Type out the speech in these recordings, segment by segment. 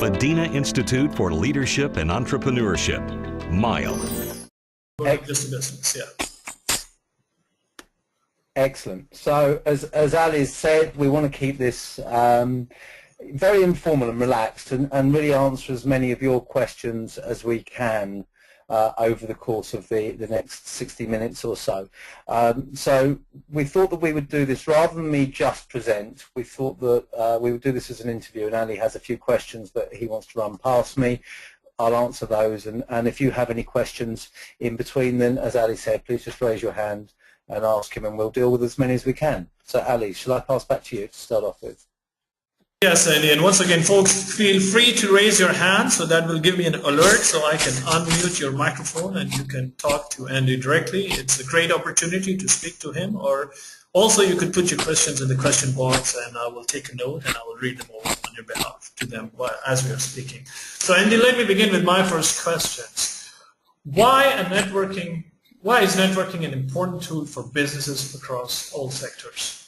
Madinah Institute for Leadership and Entrepreneurship, MILE. Just a business, yeah. Excellent. So as Ali said, we want to keep this very informal and relaxed and really answer as many of your questions as we can over the course of the next 60 minutes or so. So we thought that we would do this rather than me just present. We thought that we would do this as an interview, and Ali has a few questions that he wants to run past me. I'll answer those, and if you have any questions in between, then as Ali said, please just raise your hand and ask him, and we'll deal with as many as we can. So Ali, shall I pass back to you to start off with? Yes, Andy, and once again, folks, feel free to raise your hand, so that will give me an alert so I can unmute your microphone and you can talk to Andy directly. It's a great opportunity to speak to him, or also you could put your questions in the question box and I will take a note and I will read them over on your behalf to them as we are speaking. So Andy, let me begin with my first questions. Why is networking an important tool for businesses across all sectors?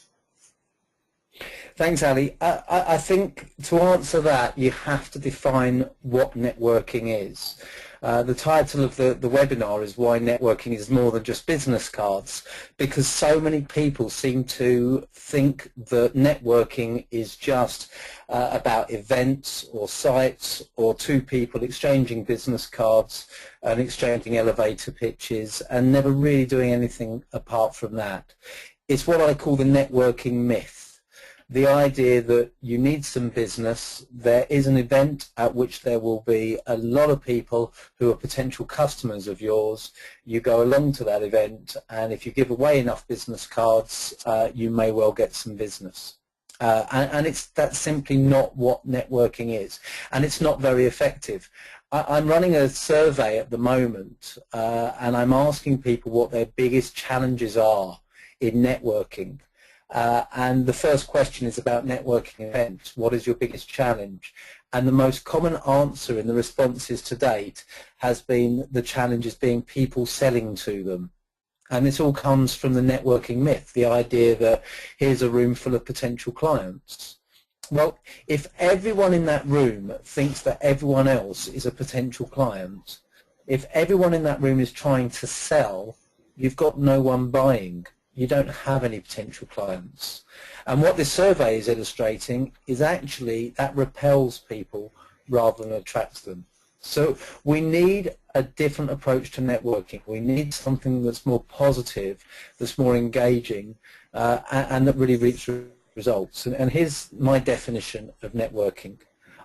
Thanks, Ali. I think to answer that, you have to define what networking is. The title of the webinar is Why Networking is More Than Just Business Cards, because so many people seem to think that networking is just about events or sites or two people exchanging business cards and exchanging elevator pitches and never really doing anything apart from that. It's what I call the networking myth. The idea that you need some business, there is an event at which there will be a lot of people who are potential customers of yours. You go along to that event, and if you give away enough business cards, you may well get some business. And that's simply not what networking is, and it's not very effective. I'm running a survey at the moment, and I'm asking people what their biggest challenges are in networking. And the first question is about networking events. What is your biggest challenge? And the most common answer in the responses to date has been the challenges being people selling to them. And this all comes from the networking myth, the idea that here's a room full of potential clients. Well, if everyone in that room thinks that everyone else is a potential client, if everyone in that room is trying to sell, you've got no one buying. You don't have any potential clients. And what this survey is illustrating is actually that repels people rather than attracts them. So we need a different approach to networking. We need something that's more positive, that's more engaging, and that really reaches results. And here's my definition of networking.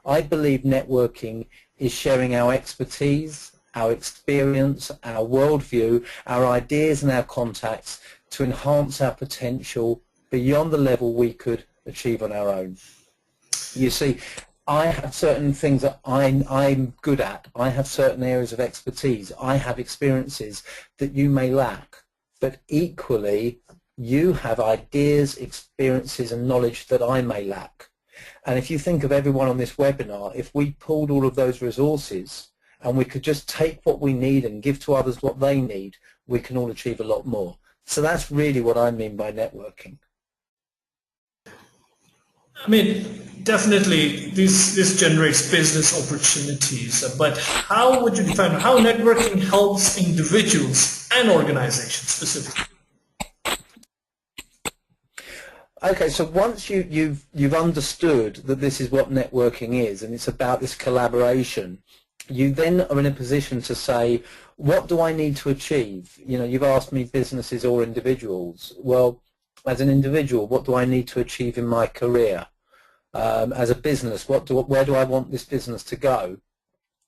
I believe networking is sharing our expertise, our experience, our worldview, our ideas and our contacts to enhance our potential beyond the level we could achieve on our own. You see, I have certain things that I'm good at. I have certain areas of expertise. I have experiences that you may lack. But equally, you have ideas, experiences and knowledge that I may lack. And if you think of everyone on this webinar, if we pulled all of those resources and we could just take what we need and give to others what they need, we can all achieve a lot more. So that's really what I mean by networking. I mean, definitely this generates business opportunities, but how would you define how networking helps individuals and organizations specifically? Okay, so once you've understood that this is what networking is and it's about this collaboration, you then are in a position to say, what do I need to achieve? You know, you've asked me businesses or individuals. Well, as an individual, what do I need to achieve in my career? As a business, where do I want this business to go?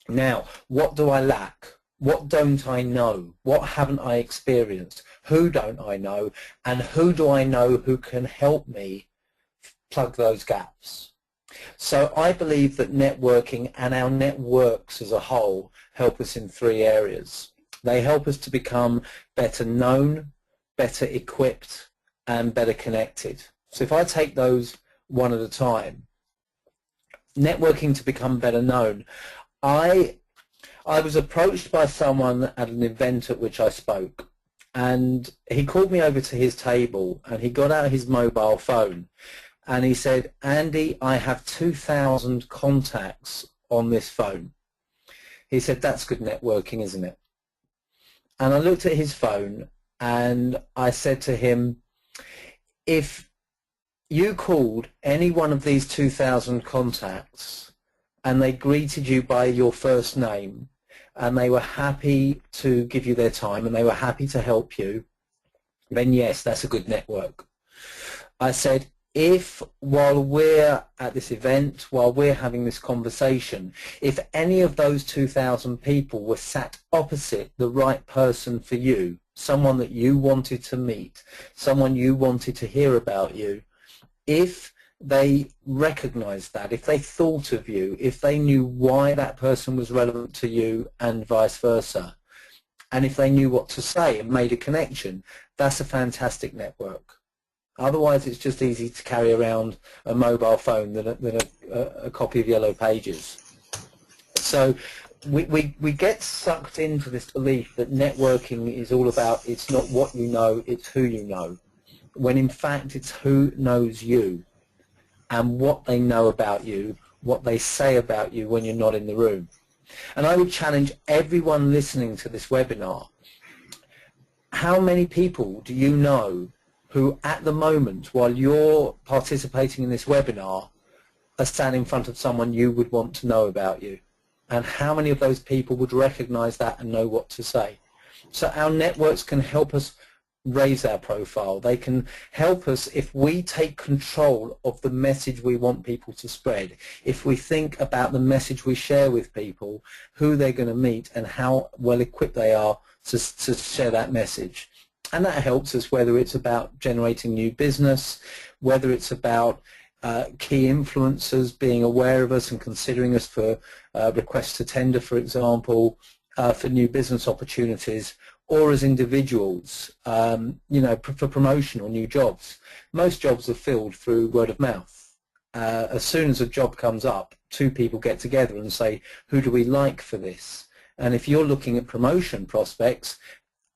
Now, what do I lack? What don't I know? What haven't I experienced? Who don't I know? And who do I know who can help me plug those gaps? So I believe that networking and our networks as a whole help us in three areas. They help us to become better known, better equipped, and better connected. So if I take those one at a time, networking to become better known, I was approached by someone at an event at which I spoke, and he called me over to his table and he got out his mobile phone and he said, Andy, I have 2,000 contacts on this phone. He said, that's good networking, isn't it? And I looked at his phone and I said to him, if you called any one of these 2,000 contacts and they greeted you by your first name and they were happy to give you their time and they were happy to help you, then yes, that's a good network. I said, if while we're at this event, while we're having this conversation, if any of those 2,000 people were sat opposite the right person for you, someone that you wanted to meet, someone you wanted to hear about you, if they recognized that, if they thought of you, if they knew why that person was relevant to you and vice versa, and if they knew what to say and made a connection, that's a fantastic network. Otherwise, it's just easy to carry around a mobile phone than a copy of Yellow Pages. So we get sucked into this belief that networking is all about, it's not what you know, it's who you know, when in fact it's who knows you and what they know about you, what they say about you when you're not in the room. And I would challenge everyone listening to this webinar, how many people do you know who at the moment, while you're participating in this webinar, are standing in front of someone you would want to know about you? And how many of those people would recognize that and know what to say? So our networks can help us raise our profile. They can help us if we take control of the message we want people to spread, if we think about the message we share with people, who they're going to meet and how well equipped they are to share that message. And that helps us whether it's about generating new business, whether it's about key influencers being aware of us and considering us for requests to tender, for example, for new business opportunities, or as individuals, you know, for promotion or new jobs. Most jobs are filled through word of mouth. As soon as a job comes up, two people get together and say, who do we like for this? And if you're looking at promotion prospects,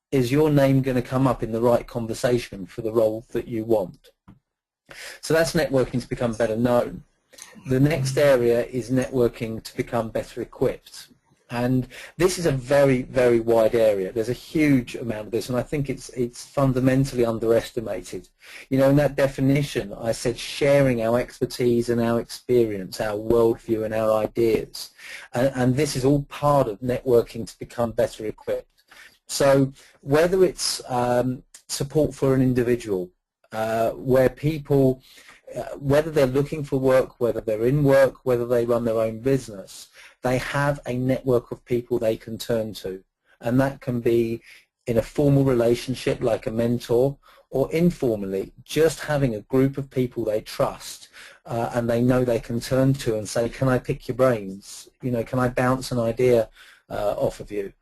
is your name going to come up in the right conversation for the role that you want? So that's networking to become better known. The next area is networking to become better equipped. And this is a very, very wide area. There's a huge amount of this, and I think it's fundamentally underestimated. You know, in that definition, I said sharing our expertise and our experience, our worldview and our ideas. And this is all part of networking to become better equipped. So whether it's support for an individual, where people, whether they're looking for work, whether they're in work, whether they run their own business, they have a network of people they can turn to. And that can be in a formal relationship like a mentor, or informally, just having a group of people they trust and they know they can turn to and say, can I pick your brains? You know, can I bounce an idea off of you?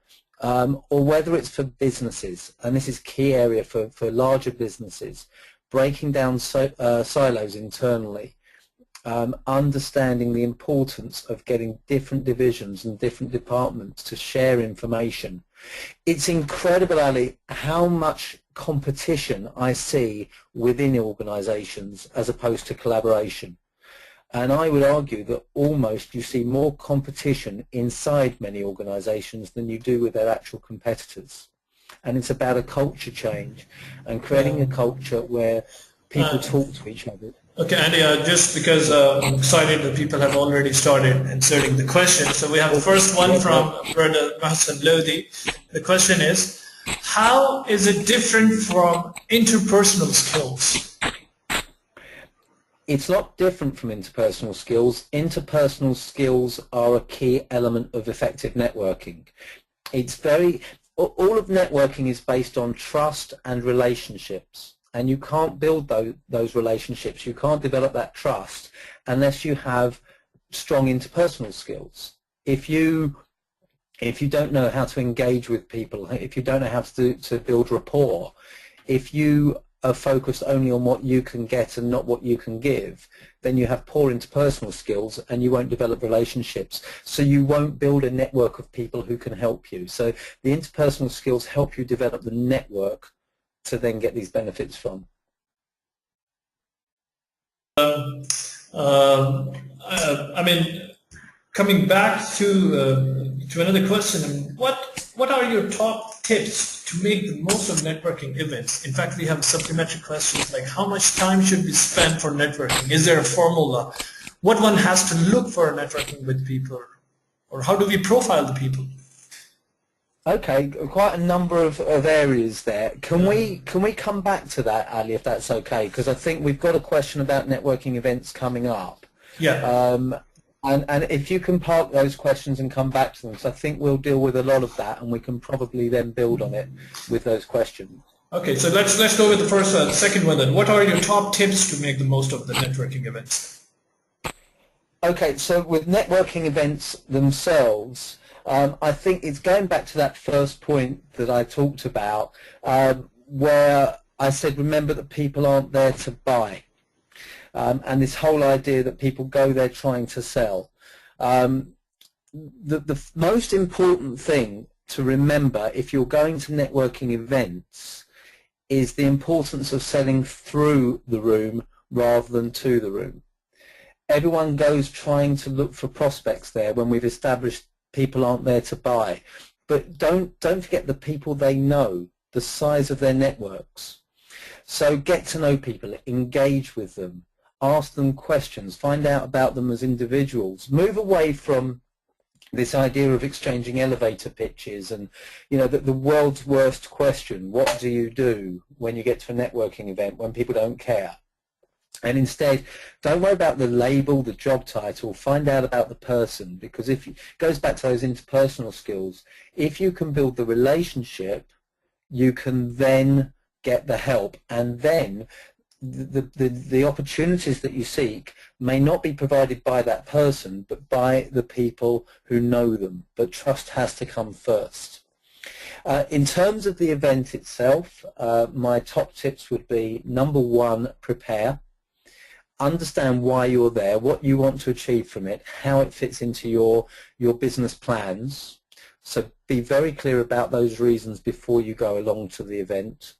Or whether it's for businesses, and this is a key area for larger businesses, breaking down silos internally, understanding the importance of getting different divisions and different departments to share information. It's incredible, Ali, how much competition I see within organizations as opposed to collaboration. And I would argue that almost you see more competition inside many organizations than you do with their actual competitors. And it's about a culture change and creating a culture where people talk to each other. Okay, Andy, just because I'm excited that people have already started inserting the questions. So we have the first one from Brother Mahsen Lodi. The question is, how is it different from interpersonal skills? It's not different from interpersonal skills. Interpersonal skills are a key element of effective networking. All of networking is based on trust and relationships, and you can't build those relationships, you can't develop that trust unless you have strong interpersonal skills. If you don't know how to engage with people, if you don't know how to build rapport, if you are focused only on what you can get and not what you can give, then you have poor interpersonal skills and you won't develop relationships. So you won't build a network of people who can help you. So the interpersonal skills help you develop the network to then get these benefits from. I mean, Coming back to another question, what are your top tips to make the most of networking events? In fact, we have supplementary questions like how much time should be spent for networking? Is there a formula? What one has to look for networking with people, or how do we profile the people? Okay, quite a number of areas there. Can we come back to that, Ali, if that's okay? Because I think we've got a question about networking events coming up. Yeah. And if you can park those questions and come back to them, because I think we'll deal with a lot of that, and we can probably then build on it with those questions. Okay, so let's go with the second one then. What are your top tips to make the most of the networking events? Okay, so with networking events themselves, I think it's going back to that first point that I talked about, where I said, remember that people aren't there to buy. And this whole idea that people go there trying to sell. The most important thing to remember if you're going to networking events is the importance of selling through the room rather than to the room. Everyone goes trying to look for prospects there when we've established people aren't there to buy. But don't forget the people they know, the size of their networks. So get to know people, engage with them. Ask them questions, find out about them as individuals. Move away from this idea of exchanging elevator pitches and, you know, the world's worst question, what do you do when you get to a networking event when people don't care? And instead, don't worry about the label, the job title, find out about the person, because if it goes back to those interpersonal skills, if you can build the relationship, you can then get the help, and then the opportunities that you seek may not be provided by that person, but by the people who know them. But trust has to come first. In terms of the event itself, my top tips would be, number one, prepare. Understand why you're there, what you want to achieve from it, how it fits into your business plans. So be very clear about those reasons before you go along to the event.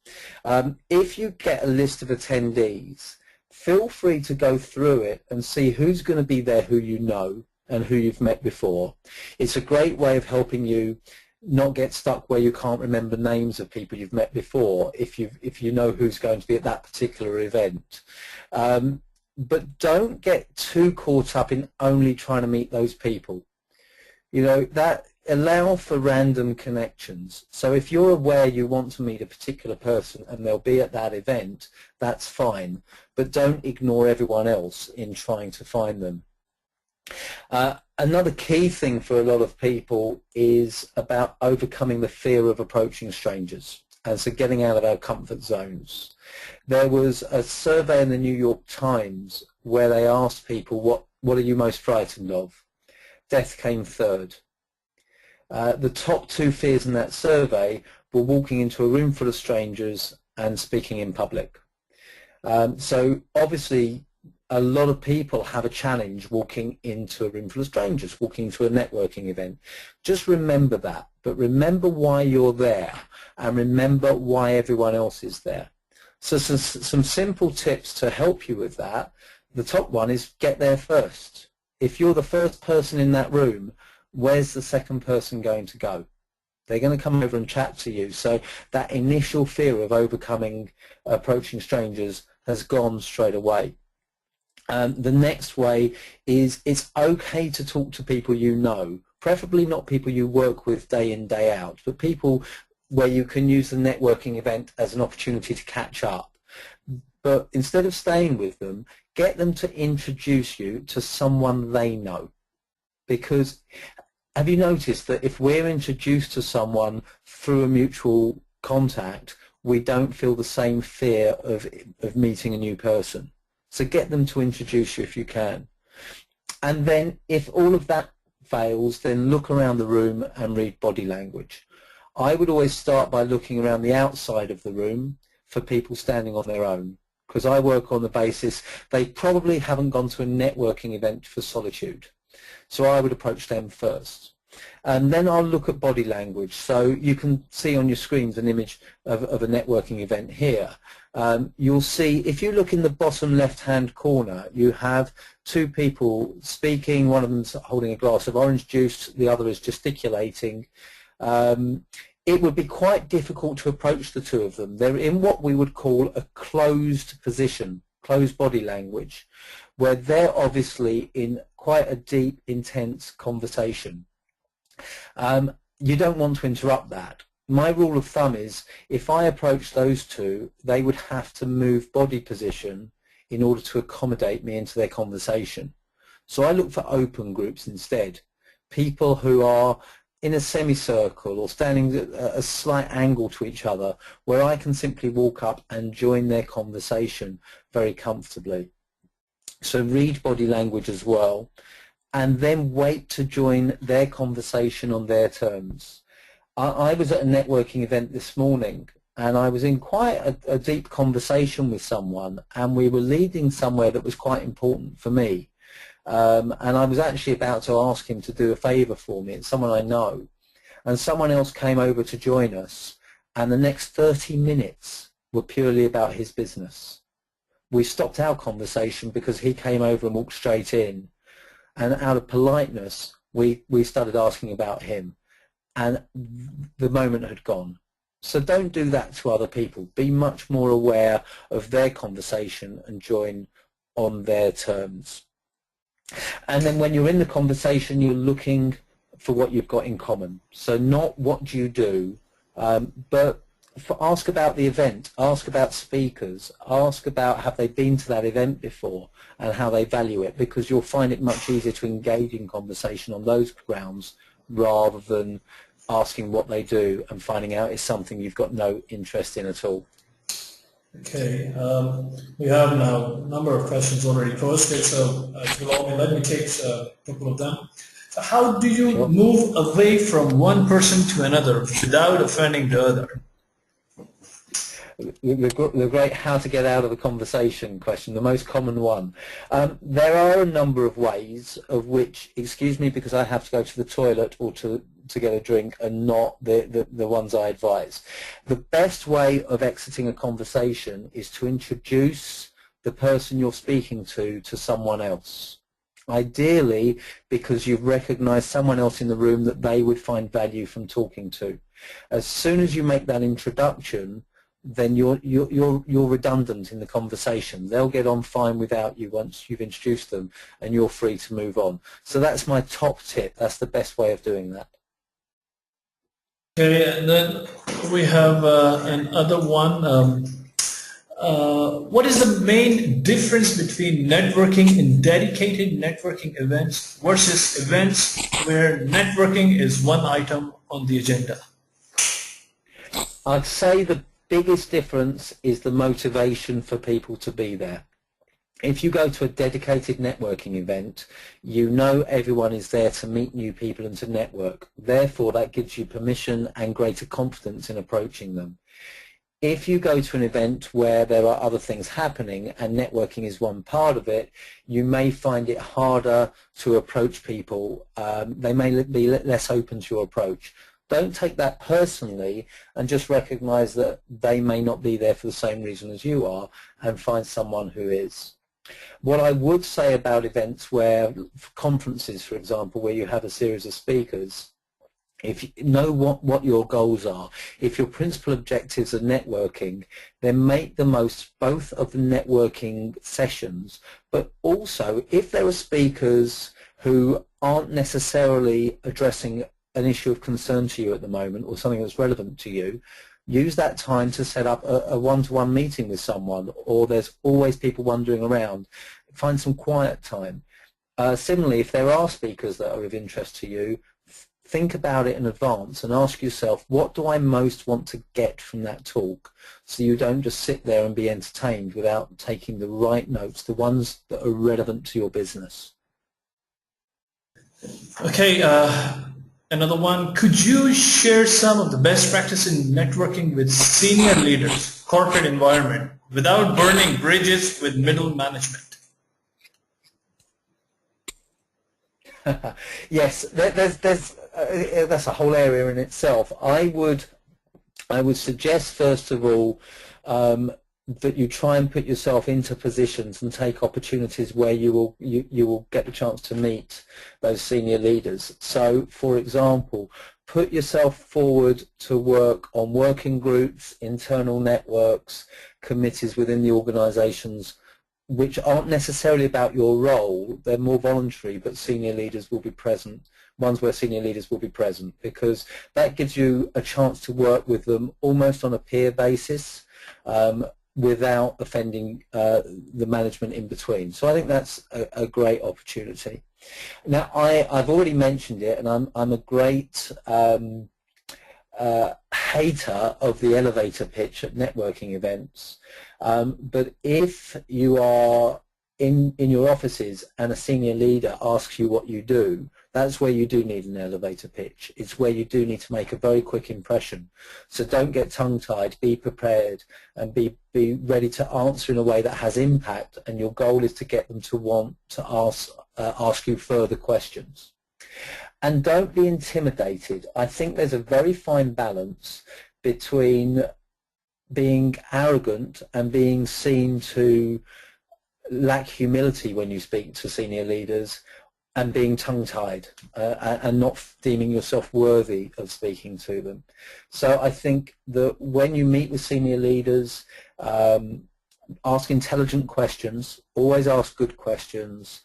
If you get a list of attendees, feel free to go through it and see who's going to be there who you know and who you've met before. It's a great way of helping you not get stuck where you can't remember names of people you've met before if you know who's going to be at that particular event. But don't get too caught up in only trying to meet those people. You know, that allow for random connections. So if you're aware you want to meet a particular person and they'll be at that event, that's fine. But don't ignore everyone else in trying to find them. Another key thing for a lot of people is about overcoming the fear of approaching strangers, and so getting out of our comfort zones. There was a survey in the New York Times where they asked people, what are you most frightened of? Death came third. The top two fears in that survey were walking into a room full of strangers and speaking in public. So obviously a lot of people have a challenge walking into a room full of strangers, walking to a networking event. Just remember that, but remember why you're there and remember why everyone else is there. So some simple tips to help you with that. The top one is get there first. If you're the first person in that room, where's the second person going to go? They're going to come over and chat to you. So that initial fear of approaching strangers has gone straight away. The next way is it's okay to talk to people you know, preferably not people you work with day in, day out, but people where you can use the networking event as an opportunity to catch up. But instead of staying with them, get them to introduce you to someone they know. Because have you noticed that if we're introduced to someone through a mutual contact, we don't feel the same fear of meeting a new person? So get them to introduce you if you can. And then if all of that fails, then look around the room and read body language. I would always start by looking around the outside of the room for people standing on their own, because I work on the basis they probably haven't gone to a networking event for solitude. So I would approach them first. And then I'll look at body language. So you can see on your screens an image of a networking event here. You'll see, if you look in the bottom left-hand corner, you have two people speaking. One of them's holding a glass of orange juice, the other is gesticulating. It would be quite difficult to approach the two of them. They're in what we would call a closed position, closed body language, where they're obviously in quite a deep, intense conversation. You don't want to interrupt that. My rule of thumb is, if I approach those two, they would have to move body position in order to accommodate me into their conversation. So I look for open groups instead, people who are in a semicircle or standing at a slight angle to each other, where I can simply walk up and join their conversation very comfortably. So read body language as well, and then wait to join their conversation on their terms. I was at a networking event this morning, and I was in quite a deep conversation with someone, and we were leading somewhere that was quite important for me. And I was actually about to ask him to do a favour for me. It's someone I know. And someone else came over to join us, and the next 30 minutes were purely about his business. We stopped our conversation because he came over and walked straight in. And out of politeness, we started asking about him. And the moment had gone. So don't do that to other people. Be much more aware of their conversation and join on their terms. And then when you're in the conversation, you're looking for what you've got in common. So not what do you do, but ask about the event, ask about speakers, ask about have they been to that event before and how they value it, because you'll find it much easier to engage in conversation on those grounds rather than asking what they do and finding out it's something you've got no interest in at all. Okay, we have now a number of questions already posted, so if you allow me, let me take a couple of them. So how do you move away from one person to another without offending the other? The great how to get out of the conversation question, the most common one. There are a number of ways of which, excuse me because I have to go to the toilet or to get a drink, and not the ones I advise. The best way of exiting a conversation is to introduce the person you're speaking to someone else. Ideally, because you've recognized someone else in the room that they would find value from talking to. As soon as you make that introduction, then you're redundant in the conversation. They'll get on fine without you once you've introduced them, and you're free to move on. So that's my top tip. That's the best way of doing that. Okay, and then we have another one. What is the main difference between networking in dedicated networking events versus events where networking is one item on the agenda? I'd say the biggest difference is the motivation for people to be there. If you go to a dedicated networking event, you know everyone is there to meet new people and to network. Therefore, that gives you permission and greater confidence in approaching them. If you go to an event where there are other things happening and networking is one part of it, you may find it harder to approach people. They may be less open to your approach. Don't take that personally, and just recognize that they may not be there for the same reason as you are, and find someone who is. What I would say about events where, conferences for example, where you have a series of speakers, if you know what your goals are, if your principal objectives are networking, then make the most both of the networking sessions, but also if there are speakers who aren't necessarily addressing an issue of concern to you at the moment or something that's relevant to you, use that time to set up a one-to-one meeting with someone, or there's always people wandering around. Find some quiet time. Similarly, if there are speakers that are of interest to you, think about it in advance and ask yourself, what do I most want to get from that talk? So you don't just sit there and be entertained without taking the right notes, the ones that are relevant to your business. Okay, another one. Could you share some of the best practice in networking with senior leaders, corporate environment, without burning bridges with middle management? Yes, that's a whole area in itself. I would suggest, first of all, that you try and put yourself into positions and take opportunities where you will get the chance to meet those senior leaders. So, for example, put yourself forward to work on working groups, internal networks, committees within the organisations, which aren't necessarily about your role. They're more voluntary, but senior leaders will be present, ones where senior leaders will be present, because that gives you a chance to work with them almost on a peer basis, without offending the management in between. So I think that's a great opportunity. Now, I've already mentioned it, and I'm a great hater of the elevator pitch at networking events. But if you are in your offices and a senior leader asks you what you do, that's where you do need an elevator pitch. It's where you do need to make a very quick impression. So don't get tongue-tied, be prepared, and be ready to answer in a way that has impact, and your goal is to get them to want to ask you further questions. And don't be intimidated. I think there's a very fine balance between being arrogant and being seen to lack humility when you speak to senior leaders, and being tongue-tied and not deeming yourself worthy of speaking to them. So I think that when you meet with senior leaders, ask intelligent questions, always ask good questions,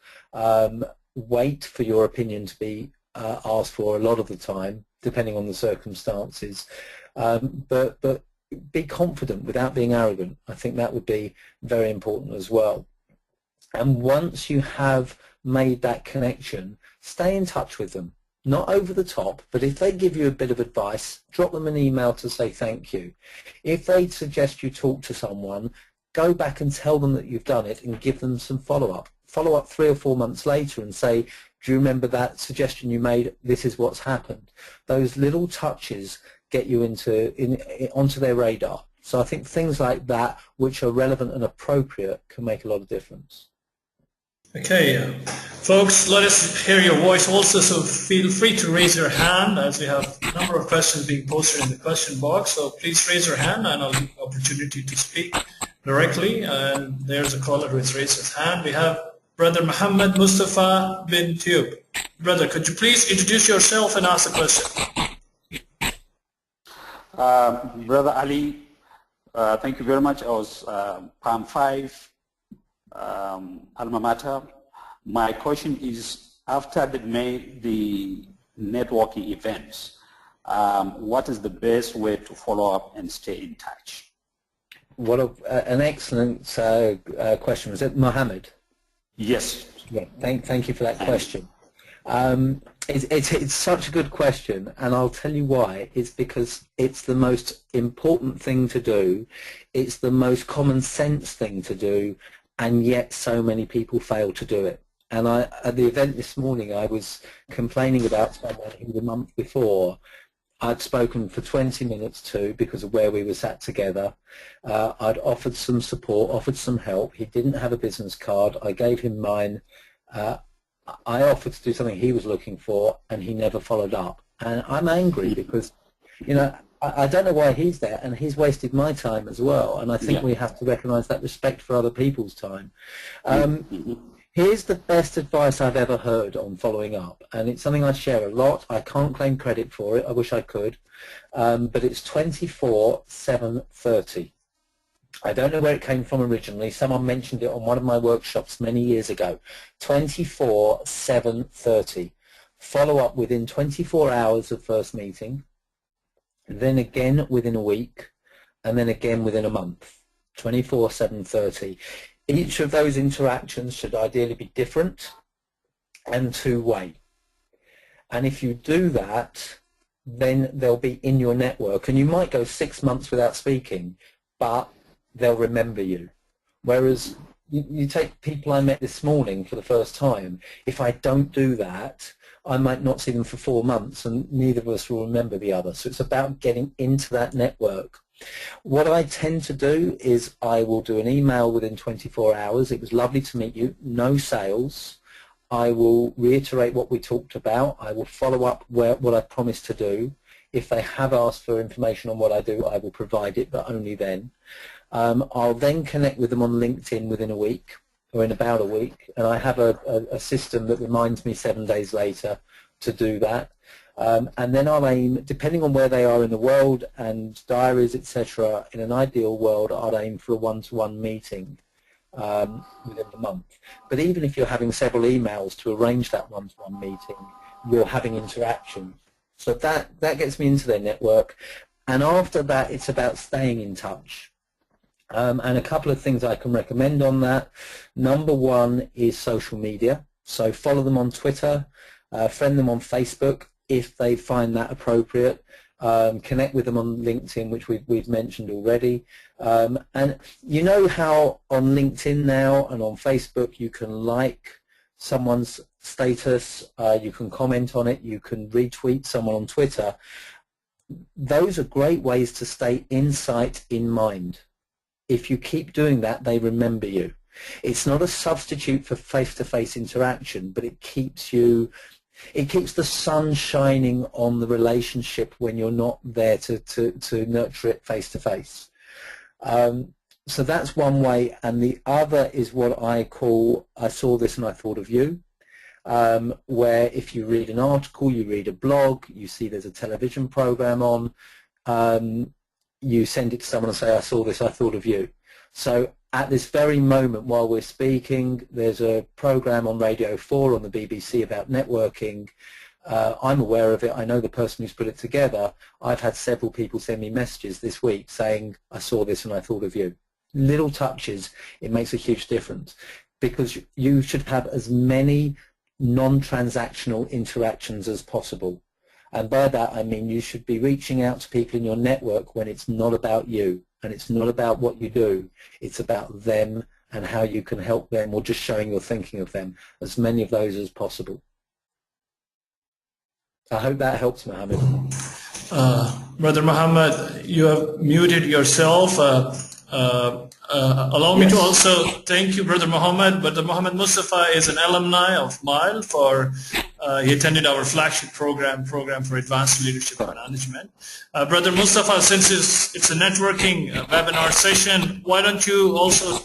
wait for your opinion to be asked for a lot of the time, depending on the circumstances, but be confident without being arrogant. I think that would be very important as well. And once you have made that connection, stay in touch with them. Not over the top, but if they give you a bit of advice, drop them an email to say thank you. If they suggest you talk to someone, go back and tell them that you've done it and give them some follow-up. Follow up 3 or 4 months later and say, do you remember that suggestion you made? This is what's happened. Those little touches get you onto their radar. So I think things like that, which are relevant and appropriate, can make a lot of difference. Okay, folks, let us hear your voice also, so feel free to raise your hand, as we have a number of questions being posted in the question box. So please raise your hand and I'll give you opportunity to speak directly. And there's a caller who has raised his hand. We have Brother Muhammad Mustafa bin Tube. Brother, could you please introduce yourself and ask the question? Brother Ali, thank you very much. I was Palm 5. Alma mater. My question is, after they made the networking events, what is the best way to follow up and stay in touch? What an excellent question. Was it Mohammed? Yes. Yeah, thank you for that question. It's such a good question, and I'll tell you why. It's because it's the most important thing to do. It's the most common sense thing to do, and yet so many people fail to do it. And at the event this morning, I was complaining about someone who the month before I'd spoken for 20 minutes to because of where we were sat together. I'd offered some support, offered some help. He didn't have a business card. I gave him mine. I offered to do something he was looking for, and he never followed up. And I'm angry because, you know, I don't know why he's there, and he's wasted my time as well. And I think we have to recognise that respect for other people's time. Here's the best advice I've ever heard on following up, and it's something I share a lot. I can't claim credit for it. I wish I could. But it's 24/7/30. I don't know where it came from originally. Someone mentioned it on one of my workshops many years ago. 24/7/30. Follow up within 24 hours of first meeting, then again within a week, and then again within a month. 24/7/30. Each of those interactions should ideally be different and two-way. And if you do that, then they'll be in your network. And you might go 6 months without speaking, but they'll remember you. Whereas you take people I met this morning for the first time, if I don't do that, I might not see them for 4 months, and neither of us will remember the other. So it's about getting into that network. What I tend to do is I will do an email within 24 hours. It was lovely to meet you. No sales. I will reiterate what we talked about. I will follow up what I promised to do. If they have asked for information on what I do, I will provide it, but only then. I'll then connect with them on LinkedIn within a week, or in about a week, and I have a system that reminds me 7 days later to do that. And then I'll aim, depending on where they are in the world and diaries, etc., in an ideal world, I'd aim for a one-to-one meeting within the month. But even if you're having several emails to arrange that one-to-one meeting, you're having interaction. So that gets me into their network. And after that, it's about staying in touch. And a couple of things I can recommend on that. Number one is social media. So follow them on Twitter, friend them on Facebook if they find that appropriate. Connect with them on LinkedIn, which we've mentioned already. And you know how on LinkedIn now and on Facebook you can like someone's status, you can comment on it, you can retweet someone on Twitter. Those are great ways to stay in sight, in mind. If you keep doing that, they remember you. It's not a substitute for face-to-face interaction, but it keeps the sun shining on the relationship when you're not there to nurture it face-to-face. So that's one way, and the other is what I call, I saw this and I thought of you, where if you read an article, you read a blog, you see there's a television program on, you send it to someone and say, I saw this, I thought of you. So at this very moment while we're speaking, there's a program on Radio 4 on the BBC about networking. I'm aware of it. I know the person who's put it together. I've had several people send me messages this week saying, I saw this and I thought of you. Little touches, it makes a huge difference, because you should have as many non-transactional interactions as possible. And by that I mean you should be reaching out to people in your network when it's not about you and it's not about what you do. It's about them and how you can help them, or just showing you're thinking of them. As many of those as possible. I hope that helps, Mohammed. Brother Muhammad, you have muted yourself. Allow me to also thank you, Brother Muhammad. Brother Muhammad Mustafa is an alumni of MILE. He attended our flagship program for advanced leadership and management. Brother Mustafa, since it's a networking webinar session, why don't you also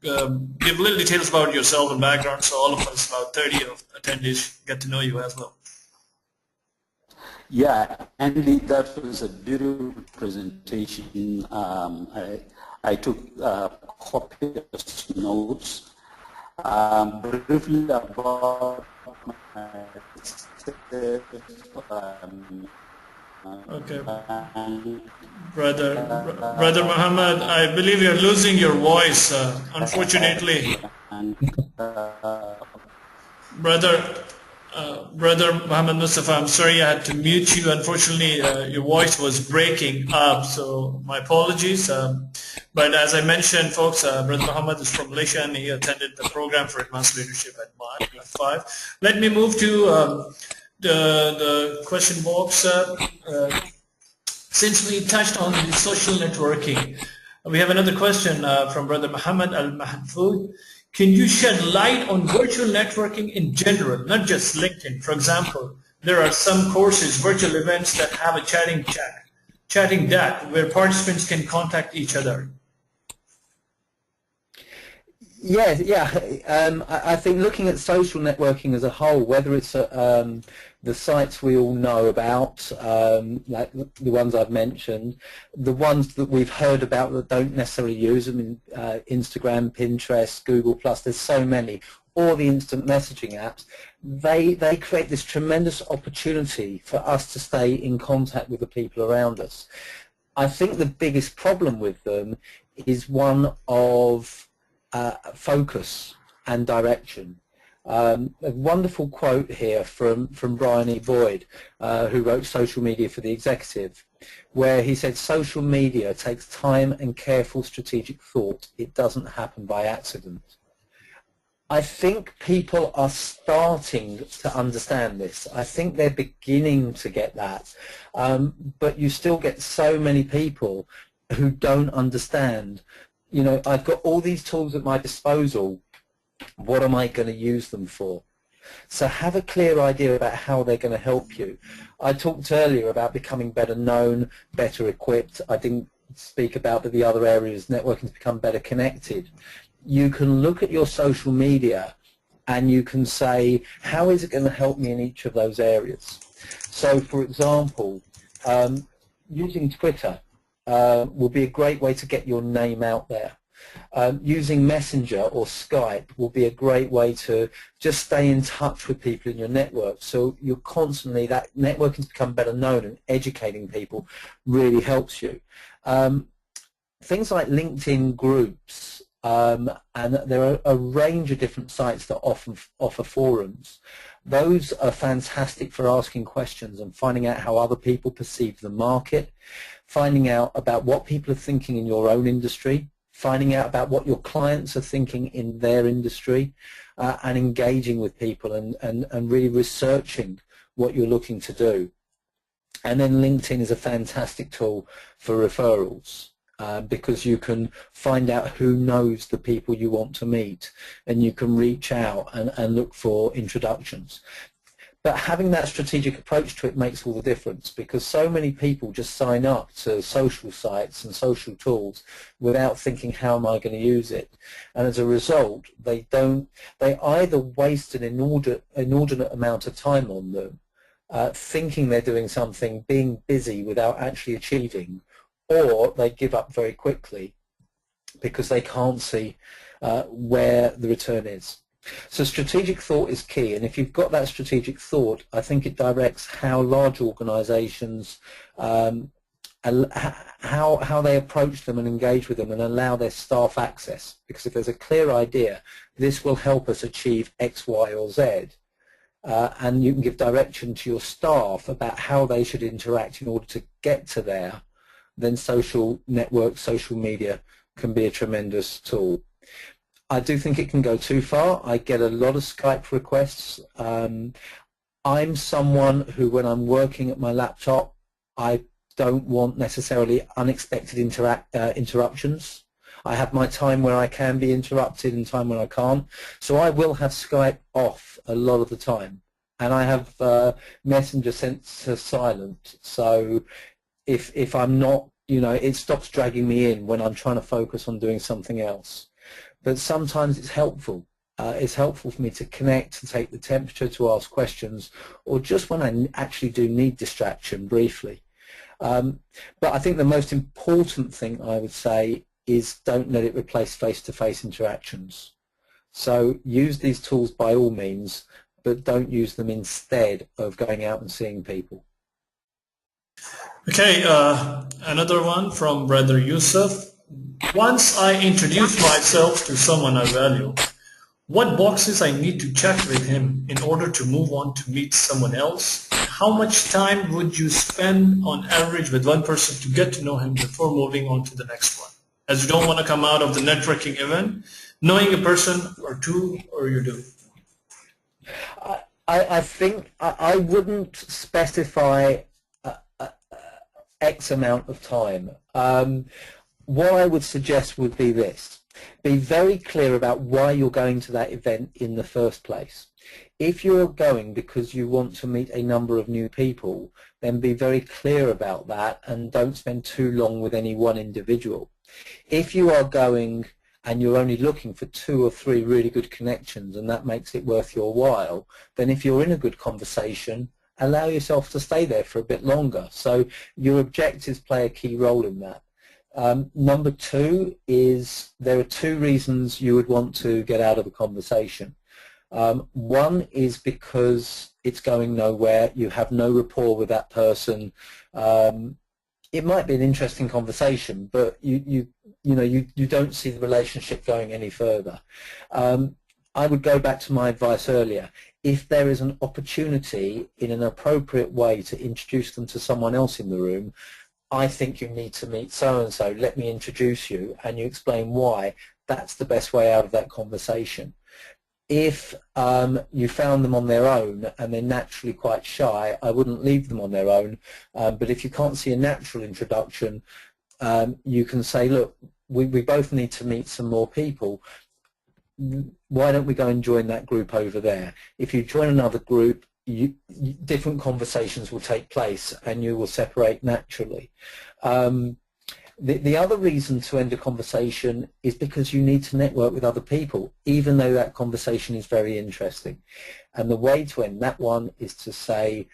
give little details about yourself and background, so all of us, about 30 of attendees, get to know you as well. Yeah, Andy, that was a beautiful presentation. I took copious notes. Briefly about myself. Okay, Brother Muhammad, I believe you're losing your voice, unfortunately. Brother Muhammad Mustafa, I'm sorry I had to mute you. Unfortunately, your voice was breaking up, so my apologies. But as I mentioned, folks, Brother Muhammad is from Malaysia and he attended the program for advanced leadership at MILE 5. Let me move to the question box. Since we touched on the social networking, we have another question from Brother Muhammad Al-Mahfoud. Can you shed light on virtual networking in general, not just LinkedIn? For example, there are some courses, virtual events that have a chatting deck where participants can contact each other. Yeah. I think looking at social networking as a whole, whether it's the sites we all know about, like the ones I've mentioned, the ones that we've heard about that don't necessarily use them, Instagram, Pinterest, Google+, there's so many, or the instant messaging apps, they create this tremendous opportunity for us to stay in contact with the people around us. I think the biggest problem with them is one of focus and direction. A wonderful quote here from Brian E. Boyd, who wrote Social Media for the Executive, where he said, social media takes time and careful strategic thought. It doesn't happen by accident. I think people are starting to understand this. I think they're beginning to get that. But you still get so many people who don't understand. You know, I've got all these tools at my disposal. What am I going to use them for? So have a clear idea about how they're going to help you. I talked earlier about becoming better known, better equipped. I didn't speak about the other areas, networking to become better connected. You can look at your social media and you can say, how is it going to help me in each of those areas? So, for example, using Twitter will be a great way to get your name out there. Using Messenger or Skype will be a great way to just stay in touch with people in your network. So you're constantly, that networking to become better known and educating people really helps you. Things like LinkedIn groups, and there are a range of different sites that offer forums. Those are fantastic for asking questions and finding out how other people perceive the market, finding out about what people are thinking in your own industry, finding out about what your clients are thinking in their industry, and engaging with people and really researching what you're looking to do. And then LinkedIn is a fantastic tool for referrals. Because you can find out who knows the people you want to meet, and you can reach out and look for introductions. But having that strategic approach to it makes all the difference, because so many people just sign up to social sites and social tools without thinking, how am I going to use it? And as a result, they either waste an inordinate amount of time on them, thinking they're doing something, being busy without actually achieving, or they give up very quickly because they can't see where the return is. So strategic thought is key, and if you've got that strategic thought, I think it directs how large organizations, how they approach them and engage with them and allow their staff access. Because if there's a clear idea, this will help us achieve X, Y, or Z, and you can give direction to your staff about how they should interact in order to get to there, then social networks, social media can be a tremendous tool. I do think it can go too far. I get a lot of Skype requests. I'm someone who, when I'm working at my laptop, I don't want necessarily unexpected interruptions. I have my time where I can be interrupted and time when I can't. So I will have Skype off a lot of the time. And I have Messenger sent to silent. So if I'm not, it stops dragging me in when I'm trying to focus on doing something else. But sometimes it's helpful. It's helpful for me to connect, to take the temperature, to ask questions, or just when I actually do need distraction briefly. But I think the most important thing I would say is don't let it replace face-to-face interactions. So use these tools by all means, but don't use them instead of going out and seeing people. Okay, another one from Brother Yusuf. Once I introduce myself to someone I value, what boxes I need to check with him in order to move on to meet someone else? How much time would you spend on average with one person to get to know him before moving on to the next one? As you don't want to come out of the networking event knowing a person or two, or you do? I think I wouldn't specify X amount of time. What I would suggest would be this. Be very clear about why you're going to that event in the first place. If you're going because you want to meet a number of new people, then be very clear about that and don't spend too long with any one individual. If you are going and you're only looking for 2 or 3 really good connections and that makes it worth your while, then if you're in a good conversation, allow yourself to stay there for a bit longer. So your objectives play a key role in that. Number 2 is there are 2 reasons you would want to get out of a conversation. One is because it's going nowhere, you have no rapport with that person. It might be an interesting conversation, but you don't see the relationship going any further. I would go back to my advice earlier. If there is an opportunity in an appropriate way to introduce them to someone else in the room, I think you need to meet so-and-so, let me introduce you, and you explain why. That's the best way out of that conversation. If you found them on their own and they're naturally quite shy, I wouldn't leave them on their own. But if you can't see a natural introduction, you can say, look, we both need to meet some more people. why don't we go and join that group over there? If you join another group, different conversations will take place and you will separate naturally. The other reason to end a conversation is because you need to network with other people, even though that conversation is very interesting. And the way to end that one is to say,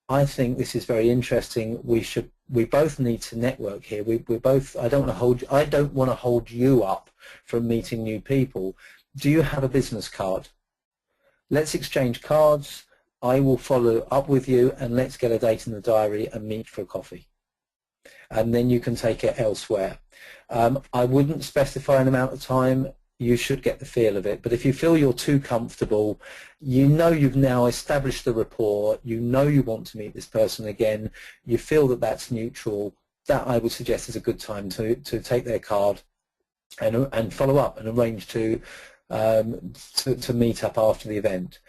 I think this is very interesting. We both need to network here. We both. I don't want to hold you up from meeting new people. Do you have a business card? Let's exchange cards. I will follow up with you, and let's get a date in the diary and meet for a coffee. And then you can take it elsewhere. I wouldn't specify an amount of time. You should get the feel of it. But if you feel you're too comfortable, you know you've now established the rapport, you know you want to meet this person again, you feel that that's neutral, that I would suggest is a good time to take their card and follow up and arrange to meet up after the event.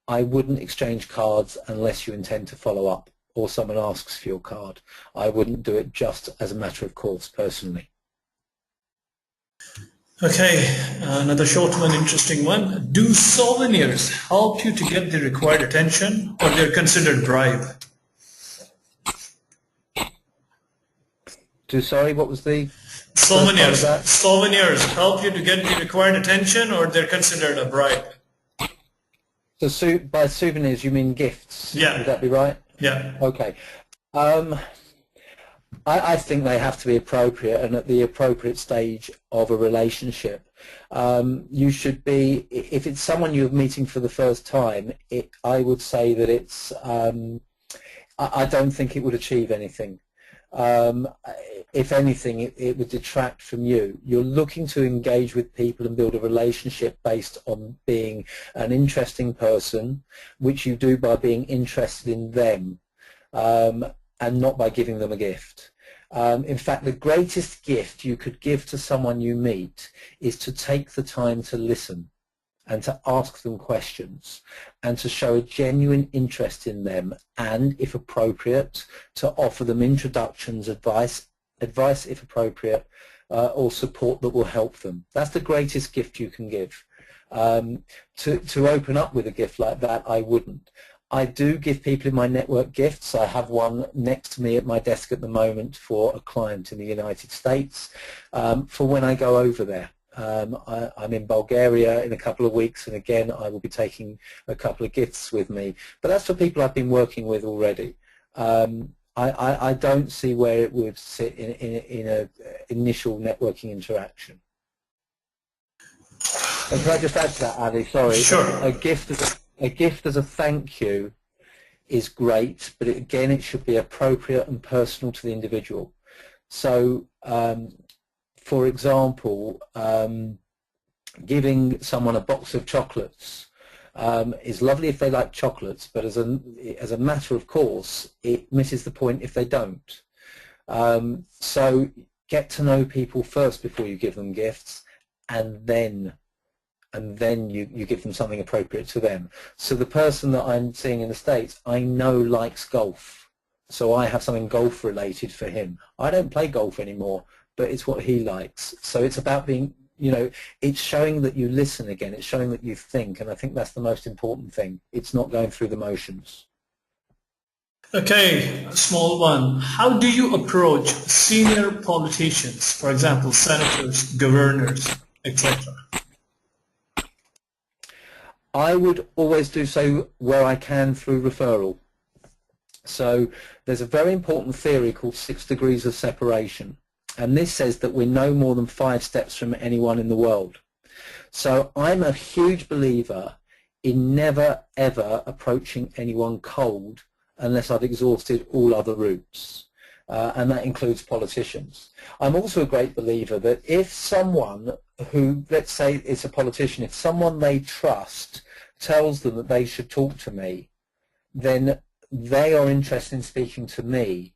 I wouldn't exchange cards unless you intend to follow up or someone asks for your card. I wouldn't do it just as a matter of course, personally. Okay, another short one, interesting one. Do souvenirs help you to get the required attention, or they're considered bribe? Sorry, what was the souvenirs? Souvenirs help you to get the required attention, or they're considered a bribe? So by souvenirs you mean gifts? Yeah. Would that be right? Yeah. Okay. I think they have to be appropriate and at the appropriate stage of a relationship. You should be, if it's someone you're meeting for the first time, I would say that it's, I don't think it would achieve anything. If anything, it would detract from you. You're looking to engage with people and build a relationship based on being an interesting person, which you do by being interested in them, and not by giving them a gift. In fact, the greatest gift you could give to someone you meet is to take the time to listen and to ask them questions and to show a genuine interest in them and, if appropriate, to offer them introductions, advice if appropriate, or support that will help them. That's the greatest gift you can give. To open up with a gift like that, I wouldn't. I do give people in my network gifts. I have one next to me at my desk at the moment for a client in the United States for when I go over there. I'm in Bulgaria in a couple of weeks, and again I will be taking a couple of gifts with me. But that's for people I've been working with already. I don't see where it would sit in an initial networking interaction. And can I just add to that, Ali? Sorry. Sure. A gift as a thank you is great, but again, it should be appropriate and personal to the individual. So, for example, giving someone a box of chocolates is lovely if they like chocolates, but as a matter of course, it misses the point if they don't. So get to know people first before you give them gifts, and then you give them something appropriate to them. So the person that I'm seeing in the States, I know likes golf, so I have something golf related for him. I don't play golf anymore, but it's what he likes. So it's about being, it's showing that you listen again, it's showing that you think, and I think that's the most important thing. It's not going through the motions. Okay, a small one. How do you approach senior politicians, for example, senators, governors, etc.? I would always do so where I can through referral. So there's a very important theory called 6 degrees of separation, and this says that we're no more than 5 steps from anyone in the world. So I'm a huge believer in never ever approaching anyone cold unless I've exhausted all other routes, and that includes politicians. I'm also a great believer that if someone who, let's say it's a politician, if someone they trust tells them that they should talk to me, then they are interested in speaking to me,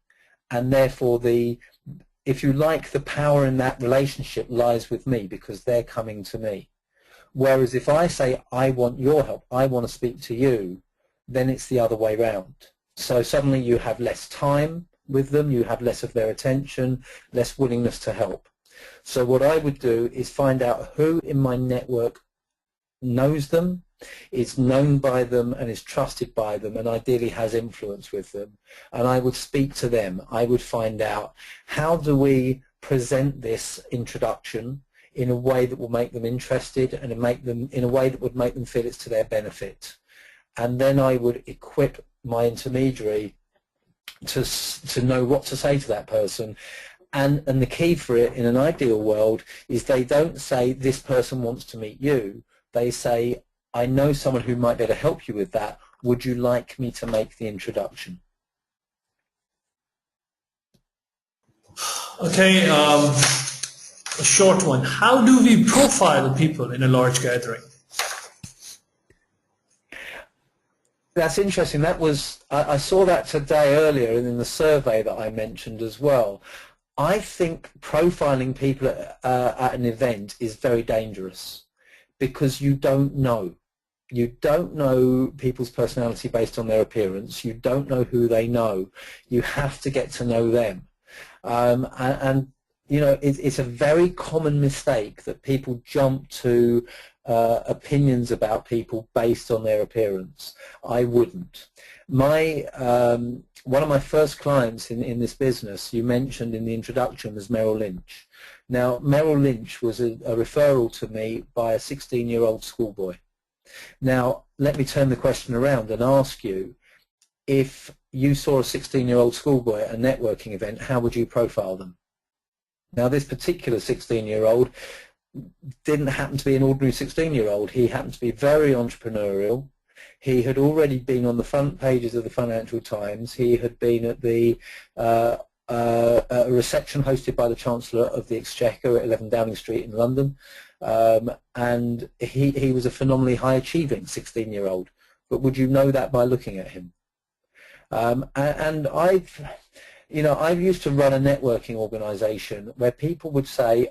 and therefore if you like, the power in that relationship lies with me because they're coming to me. Whereas if I say, I want your help, I want to speak to you, then it's the other way round. So suddenly you have less time with them, you have less of their attention, less willingness to help. So what I would do is find out who in my network knows them, is known by them, and is trusted by them, and ideally has influence with them. And I would speak to them. I would find out, how do we present this introduction in a way that will make them interested, and make them in a way that would make them feel it's to their benefit. And then I would equip my intermediary to know what to say to that person. And the key for it in an ideal world is they don't say, this person wants to meet you. They say, I know someone who might be able to help you with that. Would you like me to make the introduction? Okay, a short one. How do we profile people in a large gathering? That's interesting. That was, I saw that today earlier in the survey that I mentioned as well. I think profiling people at an event is very dangerous, because you don't know. You don't know people's personality based on their appearance. You don't know who they know. You have to get to know them. And you know, it's a very common mistake that people jump to opinions about people based on their appearance. I wouldn't. One of my first clients in this business, you mentioned in the introduction, was Merrill Lynch. Now, Merrill Lynch was a referral to me by a 16-year-old schoolboy. Now, let me turn the question around and ask you, if you saw a 16-year-old schoolboy at a networking event, how would you profile them? Now, this particular 16-year-old didn't happen to be an ordinary 16-year-old. He happened to be very entrepreneurial. He had already been on the front pages of the Financial Times. He had been at the a reception hosted by the Chancellor of the Exchequer at 11 Downing Street in London. And he was a phenomenally high-achieving 16-year-old. But would you know that by looking at him? And I've used to run a networking organization where people would say,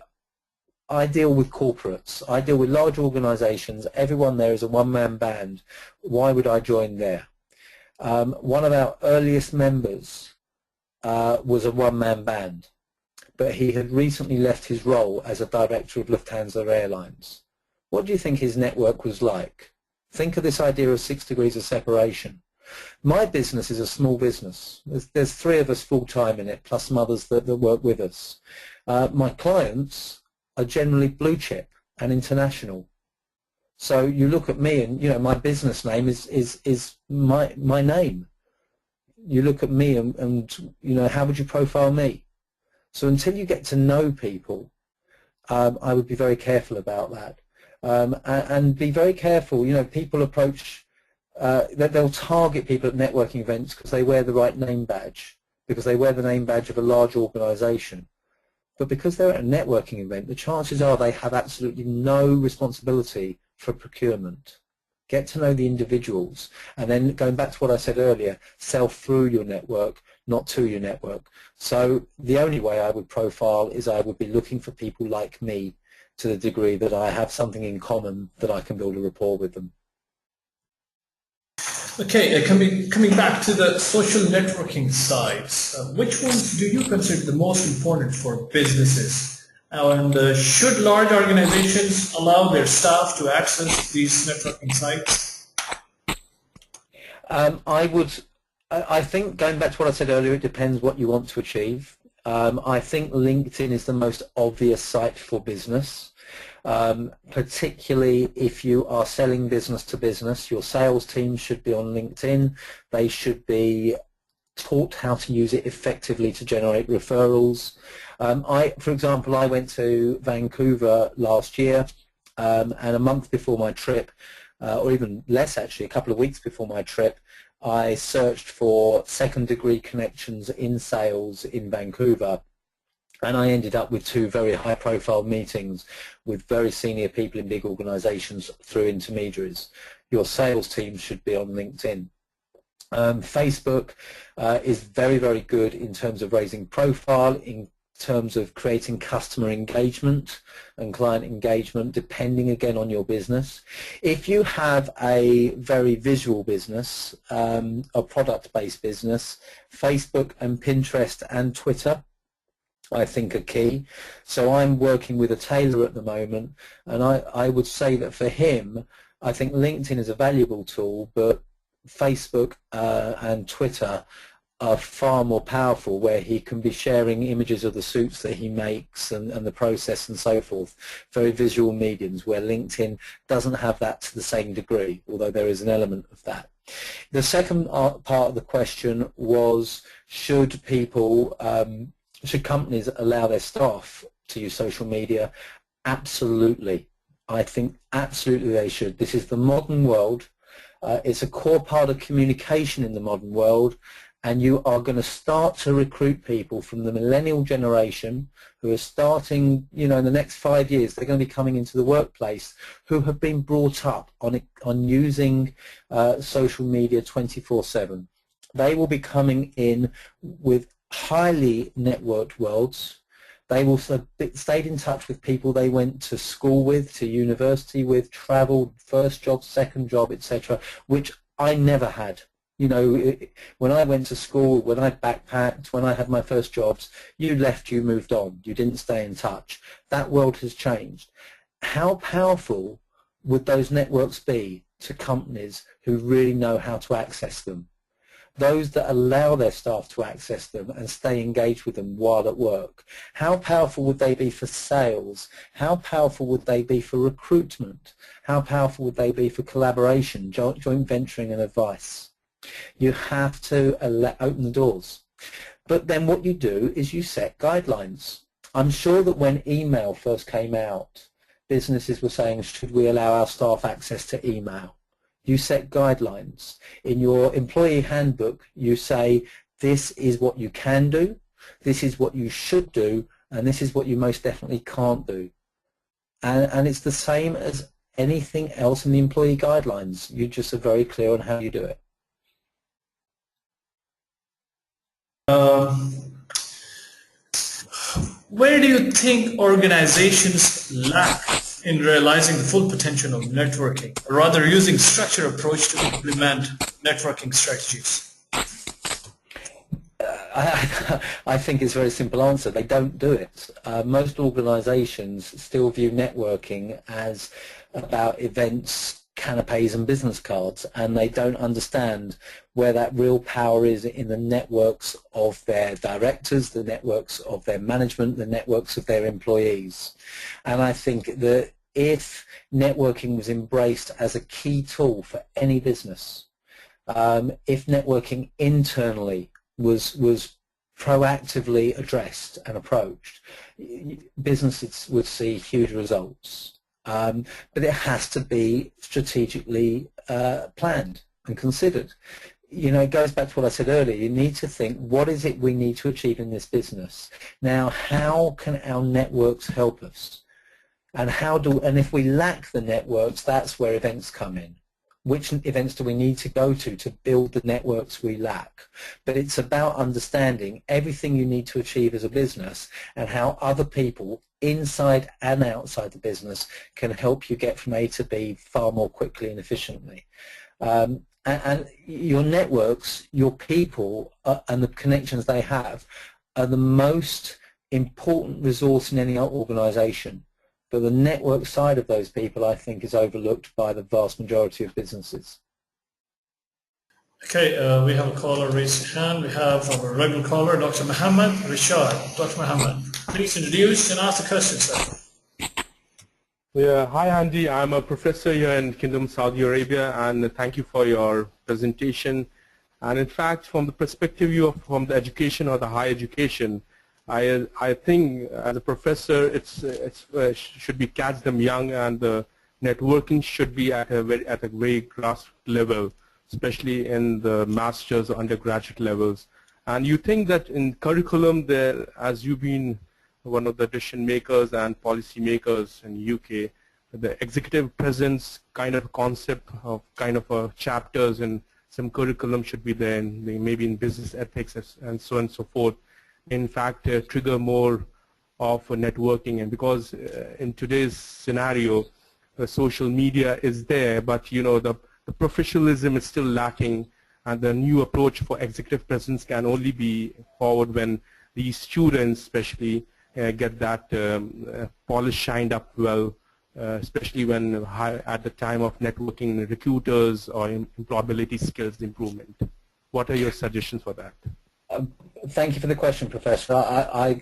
I deal with corporates, I deal with large organizations, everyone there is a one-man band, why would I join there? One of our earliest members was a one-man band, but he had recently left his role as a director of Lufthansa Airlines. What do you think his network was like? Think of this idea of 6 degrees of separation. My business is a small business. There's 3 of us full-time in it, plus some others that work with us. My clients are generally blue chip and international. So you look at me and, you know, my business name is my name. You look at me and you know, how would you profile me? So until you get to know people, I would be very careful about that. And be very careful, you know, people approach, they'll target people at networking events because they wear the right name badge, because they wear the name badge of a large organization. But because they're at a networking event, the chances are they have absolutely no responsibility for procurement. Get to know the individuals, and then going back to what I said earlier, sell through your network, not to your network. So the only way I would profile is I would be looking for people like me, to the degree that I have something in common that I can build a rapport with them. Okay, coming back to the social networking sites, which ones do you consider the most important for businesses? And should large organizations allow their staff to access these networking sites? I think, going back to what I said earlier, it depends what you want to achieve. I think LinkedIn is the most obvious site for business. Particularly if you are selling business to business, your sales team should be on LinkedIn. They should be taught how to use it effectively to generate referrals. For example, I went to Vancouver last year, and a month before my trip, or even less actually, a couple of weeks before my trip, I searched for second-degree connections in sales in Vancouver. And I ended up with 2 very high-profile meetings with very senior people in big organizations through intermediaries. Your sales team should be on LinkedIn. Facebook is very, very good in terms of raising profile, in terms of creating customer engagement and client engagement, depending again on your business. If you have a very visual business, a product-based business, Facebook and Pinterest and Twitter I think are key. So I'm working with a tailor at the moment, and I would say that for him, I think LinkedIn is a valuable tool, but Facebook and Twitter are far more powerful, where he can be sharing images of the suits that he makes and the process and so forth. Very visual mediums, where LinkedIn doesn't have that to the same degree, although there is an element of that. The second part of the question was, should people, should companies allow their staff to use social media? Absolutely. I think absolutely they should. This is the modern world. It's a core part of communication in the modern world, and you are going to start to recruit people from the millennial generation who are starting, you know, in the next 5 years, they're going to be coming into the workplace, who have been brought up on using social media 24/7. They will be coming in with highly networked worlds. They will have stayed in touch with people they went to school with, to university with, travelled, first job, second job, etc., which I never had. You know, when I went to school, when I backpacked, when I had my first jobs, you left, you moved on. You didn't stay in touch. That world has changed. How powerful would those networks be to companies who really know how to access them? Those that allow their staff to access them and stay engaged with them while at work. How powerful would they be for sales? How powerful would they be for recruitment? How powerful would they be for collaboration, joint venturing and advice? You have to open the doors. But then what you do is you set guidelines. I'm sure that when email first came out, businesses were saying, should we allow our staff access to email? You set guidelines. In your employee handbook, you say, this is what you can do, this is what you should do, and this is what you most definitely can't do. And it's the same as anything else in the employee guidelines. You just are very clear on how you do it. Where do you think organizations lack in realizing the full potential of networking, or rather using structured approach to implement networking strategies? I think it's a very simple answer. They don't do it. Most organizations still view networking as about events, canapes and business cards, and they don't understand where that real power is in the networks of their directors, the networks of their management, the networks of their employees. And I think that if networking was embraced as a key tool for any business, if networking internally was proactively addressed and approached, businesses would see huge results. But it has to be strategically planned and considered. You know, it goes back to what I said earlier. You need to think, what is it we need to achieve in this business? Now, how can our networks help us? And if we lack the networks, that's where events come in. Which events do we need to go to build the networks we lack? But it's about understanding everything you need to achieve as a business and how other people inside and outside the business can help you get from A to B far more quickly and efficiently. And your networks, your people, and the connections they have are the most important resource in any organization. But the network side of those people, I think, is overlooked by the vast majority of businesses. Okay, we have a caller raised his hand. We have our regular caller, Dr. Muhammad Rashad. Dr. Muhammad, please introduce and ask the question, sir. Yeah, hi Andy, I'm a professor here in Kingdom Saudi Arabia, and thank you for your presentation. And in fact, from the perspective from the education or the higher education, I think as a professor, it should be catch them young, and the networking should be at a very grassroots level, especially in the master's or undergraduate levels. And you think that in curriculum, there, as you've been one of the decision makers and policy makers in UK, the executive presence kind of concept of kind of chapters in some curriculum should be there, maybe in business ethics and so on and so forth. In fact, trigger more of networking, and because in today's scenario, social media is there, but you know the professionalism is still lacking, and the new approach for executive presence can only be forward when the students especially get that polish shined up well, especially when at the time of networking recruiters or employability skills improvement? What are your suggestions for that? Thank you for the question, Professor. I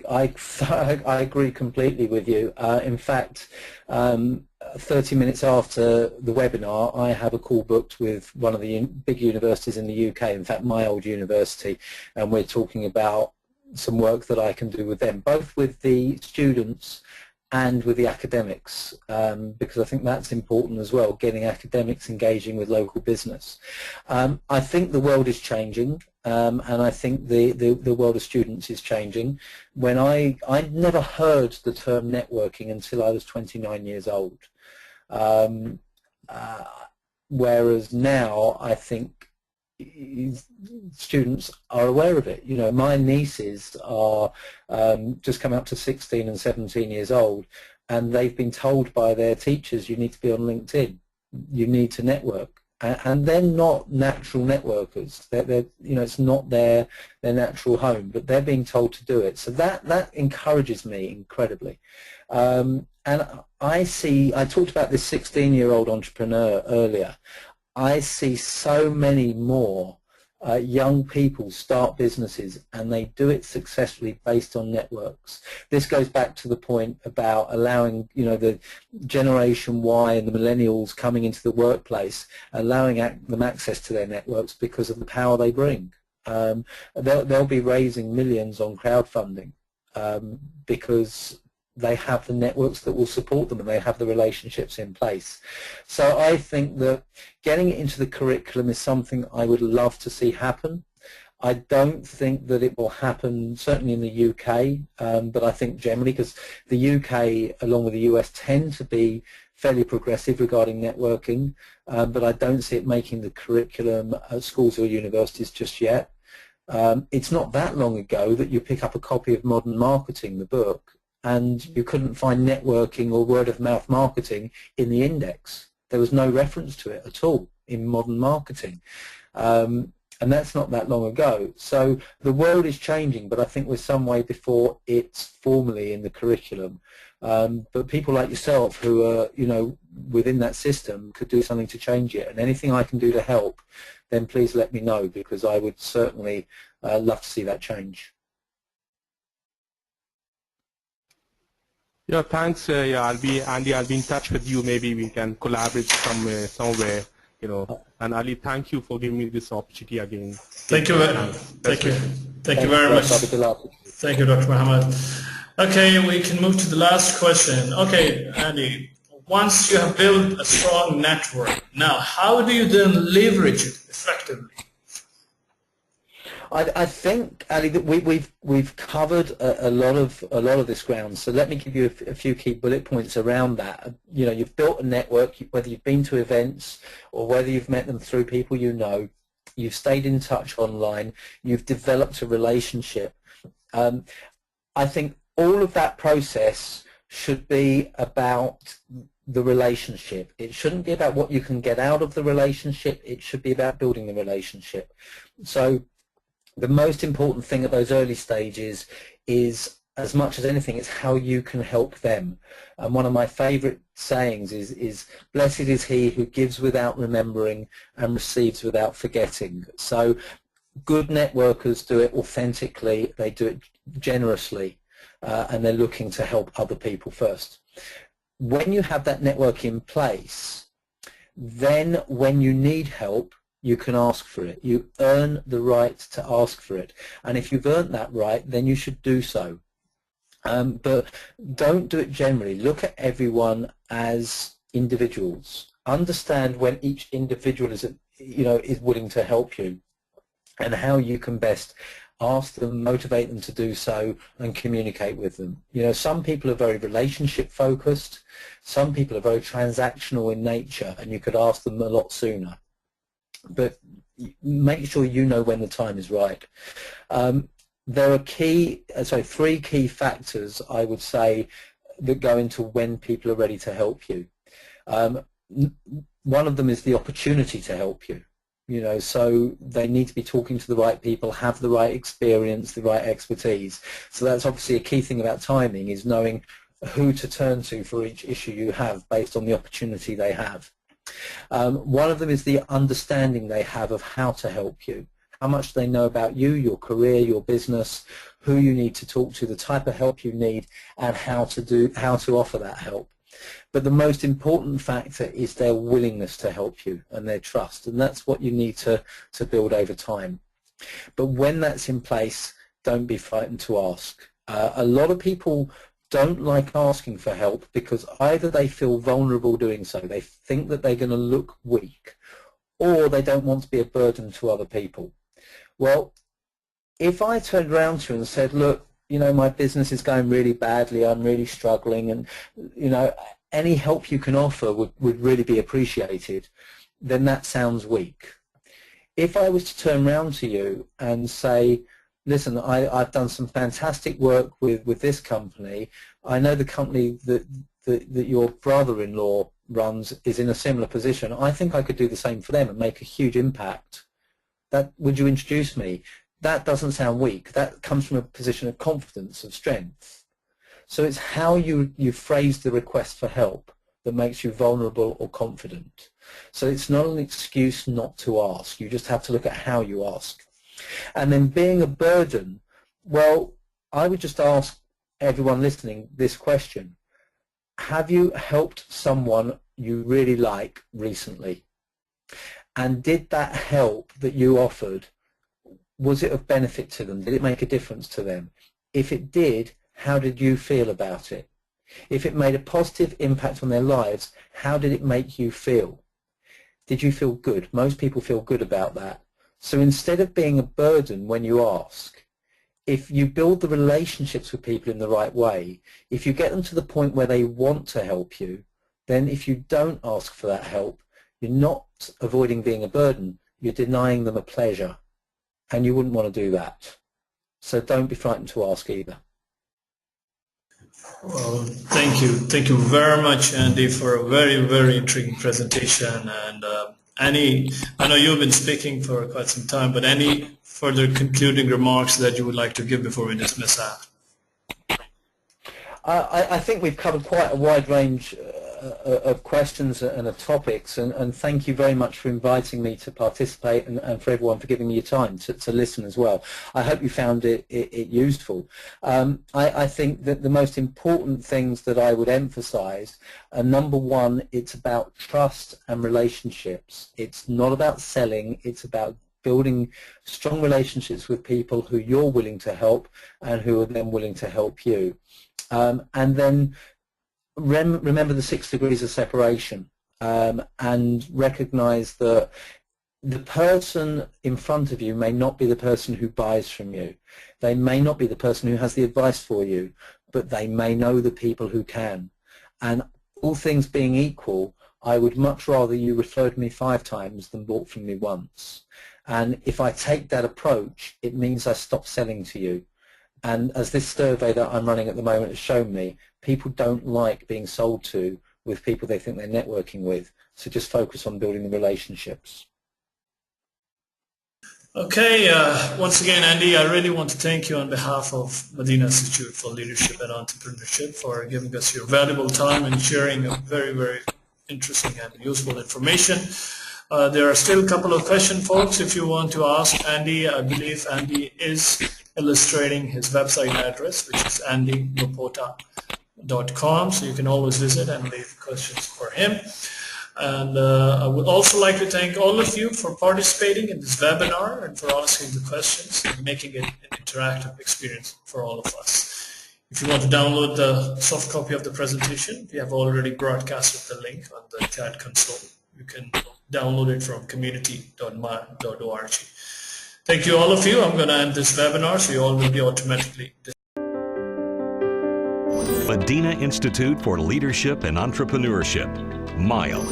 agree completely with you. In fact, 30 minutes after the webinar, I have a call booked with one of the big universities in the UK, in fact my old university, and we're talking about some work that I can do with them, both with the students and with the academics, because I think that's important as well, getting academics engaging with local business. I think the world is changing, and I think the world of students is changing. When I never heard the term networking until I was 29 years old, whereas now I think students are aware of it. You know, my nieces are just come up to 16 and 17 years old, and they've been told by their teachers, you need to be on LinkedIn, you need to network, and they're not natural networkers. They're you know, it's not their natural home, but they're being told to do it. So that encourages me incredibly. And I talked about this 16-year-old entrepreneur earlier. I see so many more young people start businesses, and they do it successfully based on networks. This goes back to the point about allowing, you know, the Generation Y and the millennials coming into the workplace, allowing them access to their networks because of the power they bring. They'll be raising millions on crowdfunding because they have the networks that will support them and they have the relationships in place. So I think that getting it into the curriculum is something I would love to see happen. I don't think that it will happen certainly in the UK, but I think generally, because the UK along with the US tend to be fairly progressive regarding networking, but I don't see it making the curriculum at schools or universities just yet. It's not that long ago that you pick up a copy of Modern Marketing, the book, and you couldn't find networking or word-of-mouth marketing in the index. There was no reference to it at all in Modern Marketing. And that's not that long ago. So the world is changing, but I think we're some way before it's formally in the curriculum. But people like yourself who are, you know, within that system could do something to change it. And anything I can do to help, then please let me know, because I would certainly love to see that change. Yeah, thanks. Yeah, Andy, I'll be in touch with you. Maybe we can collaborate somewhere, you know. And Ali, thank you for giving me this opportunity again. Thank you very much. Thank you very much. Thank you, Dr. Muhammad. Okay, we can move to the last question. Okay, Andy, once you have built a strong network, now how do you then leverage it effectively? I think, Ali, that we've covered a lot of this ground. So let me give you a few key bullet points around that. You know, you've built a network, whether you've been to events or whether you've met them through people you know. You've stayed in touch online. You've developed a relationship. I think all of that process should be about the relationship. It shouldn't be about what you can get out of the relationship. It should be about building the relationship. So the most important thing at those early stages is, as much as anything, it's how you can help them. And one of my favorite sayings is blessed is he who gives without remembering and receives without forgetting. So good networkers do it authentically, they do it generously, and they're looking to help other people first. When you have that network in place, then when you need help, you can ask for it. You earn the right to ask for it. And if you've earned that right, then you should do so. But don't do it generally. Look at everyone as individuals. Understand when each individual is, you know, is willing to help you, and how you can best ask them, motivate them to do so, and communicate with them. You know, some people are very relationship focused. Some people are very transactional in nature, and you could ask them a lot sooner. But make sure you know when the time is right. There are three key factors, I would say, that go into when people are ready to help you. One of them is the opportunity to help you. so they need to be talking to the right people, have the right experience, the right expertise. So that's obviously a key thing about timing, is knowing who to turn to for each issue you have based on the opportunity they have. One of them is the understanding they have of how to help you. How much they know about you, your career, your business, who you need to talk to, the type of help you need, and how to offer that help. But the most important factor is their willingness to help you and their trust, and that's what you need to build over time. But when that's in place, don't be frightened to ask. A lot of people don't like asking for help because either they feel vulnerable doing so, they think that they're going to look weak, or they don't want to be a burden to other people. Well, if I turned around to you and said, look, my business is going really badly, I'm really struggling, and any help you can offer would really be appreciated, then that sounds weak. If I was to turn around to you and say, listen, I've done some fantastic work with this company, I know the company that your brother-in-law runs is in a similar position, I think I could do the same for them and make a huge impact. Would you introduce me? That doesn't sound weak. That comes from a position of confidence, of strength. So it's how you phrase the request for help that makes you vulnerable or confident. So it's not an excuse not to ask. You just have to look at how you ask. And then being a burden, well, I would just ask everyone listening this question. Have you helped someone you really like recently? And did that help that you offered, was it of benefit to them? Did it make a difference to them? If it did, how did you feel about it? If it made a positive impact on their lives, how did it make you feel? Did you feel good? Most people feel good about that. So instead of being a burden when you ask, if you build the relationships with people in the right way, if you get them to the point where they want to help you, then if you don't ask for that help, you're not avoiding being a burden, you're denying them a pleasure. And you wouldn't want to do that. So don't be frightened to ask either. Well, thank you. Thank you very much, Andy, for a very, very intriguing presentation. And Annie, I know you've been speaking for quite some time, but any further concluding remarks that you would like to give before we dismiss out? I think we've covered quite a wide range of questions and of topics, and thank you very much for inviting me to participate, and for everyone for giving me your time to listen as well. I hope you found it useful. I think that the most important things that I would emphasize are, number one, it's about trust and relationships. It's not about selling, it's about building strong relationships with people who you're willing to help and who are then willing to help you. And then remember the 6 degrees of separation, and recognize that the person in front of you may not be the person who buys from you. They may not be the person who has the advice for you, but they may know the people who can. And all things being equal, I would much rather you referred me 5 times than bought from me once. And if I take that approach, it means I stop selling to you. And as this survey that I'm running at the moment has shown me, people don't like being sold to with people they think they're networking with. So just focus on building the relationships. Okay, once again, Andy, I really want to thank you on behalf of Madinah Institute for Leadership and Entrepreneurship for giving us your valuable time and sharing a very, very interesting and useful information. There are still a couple of questions, folks, if you want to ask Andy. I believe Andy is illustrating his website address, which is andylopata.com, so you can always visit and leave questions for him. And I would also like to thank all of you for participating in this webinar and for asking the questions and making it an interactive experience for all of us. If you want to download the soft copy of the presentation, we have already broadcasted the link on the chat console. You can download it from community.ma.org. Thank you, all of you. I'm going to end this webinar, so you all will be automatically. Madinah Institute for Leadership and Entrepreneurship, MILE.